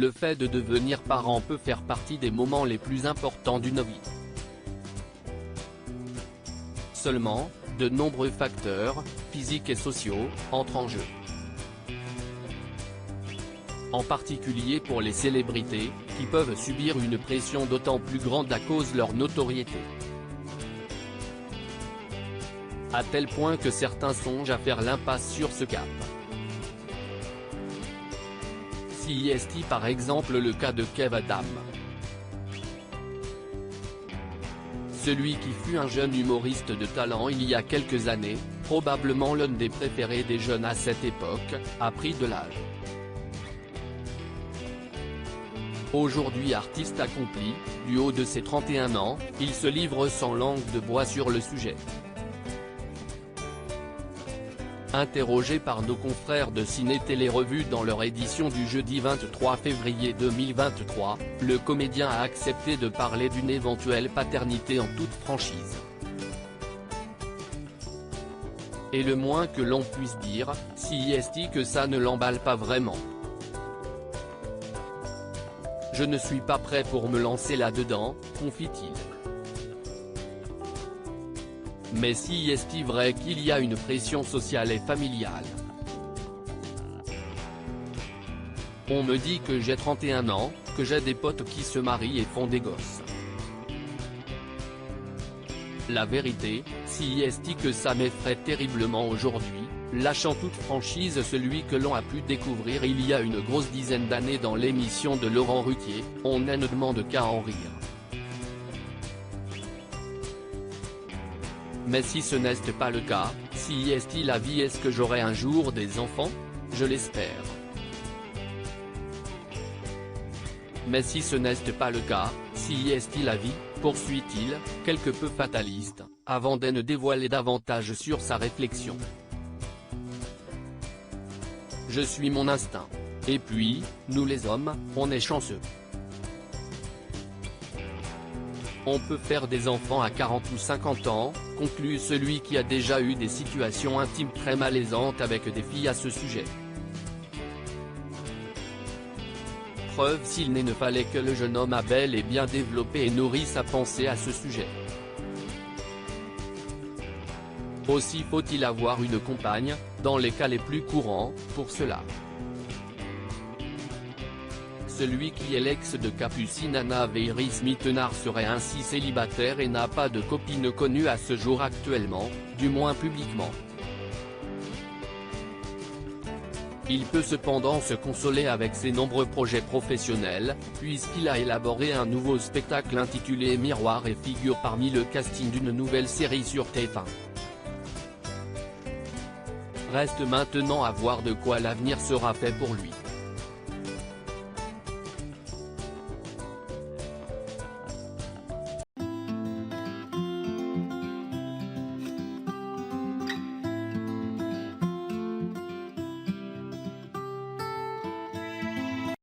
le fait de devenir parent peut faire partie des moments les plus importants d'une vie. Seulement, de nombreux facteurs, physiques et sociaux, entrent en jeu. En particulier pour les célébrités, qui peuvent subir une pression d'autant plus grande à cause de leur notoriété. À tel point que certains songent à faire l'impasse sur ce cap. Si est par exemple le cas de Kev Adams. Celui qui fut un jeune humoriste de talent il y a quelques années, probablement l'un des préférés des jeunes à cette époque, a pris de l'âge. Aujourd'hui artiste accompli, du haut de ses 31 ans, il se livre sans langue de bois sur le sujet. Interrogé par nos confrères de Ciné Télé Revue dans leur édition du jeudi 23 février 2023, le comédien a accepté de parler d'une éventuelle paternité en toute franchise. Et le moins que l'on puisse dire, si est que ça ne l'emballe pas vraiment. Je ne suis pas prêt pour me lancer là-dedans, confie-t-il. Mais si est-il vrai qu'il y a une pression sociale et familiale? On me dit que j'ai 31 ans, que j'ai des potes qui se marient et font des gosses. La vérité, si est que ça m'effraie terriblement aujourd'hui, lâchant toute franchise celui que l'on a pu découvrir il y a une grosse dizaine d'années dans l'émission de Laurent Ruquier, on ne demande qu'à en rire. Mais si ce n'est pas le cas, si est-il la vie, est-ce que j'aurai un jour des enfants? Je l'espère. Mais si ce n'est pas le cas, si est-il la vie, poursuit-il, quelque peu fataliste, avant de ne dévoiler davantage sur sa réflexion. Je suis mon instinct. Et puis, nous les hommes, on est chanceux. On peut faire des enfants à 40 ou 50 ans, conclut celui qui a déjà eu des situations intimes très malaisantes avec des filles à ce sujet. Preuve s'il ne fallait que le jeune homme a bel et bien développé et nourri sa pensée à ce sujet. Aussi faut-il avoir une compagne, dans les cas les plus courants, pour cela. Celui qui est l'ex de Capucine Anna Veiris Mittenard serait ainsi célibataire et n'a pas de copine connue à ce jour actuellement, du moins publiquement. Il peut cependant se consoler avec ses nombreux projets professionnels, puisqu'il a élaboré un nouveau spectacle intitulé Miroir et figure parmi le casting d'une nouvelle série sur TF1. Reste maintenant à voir de quoi l'avenir sera fait pour lui.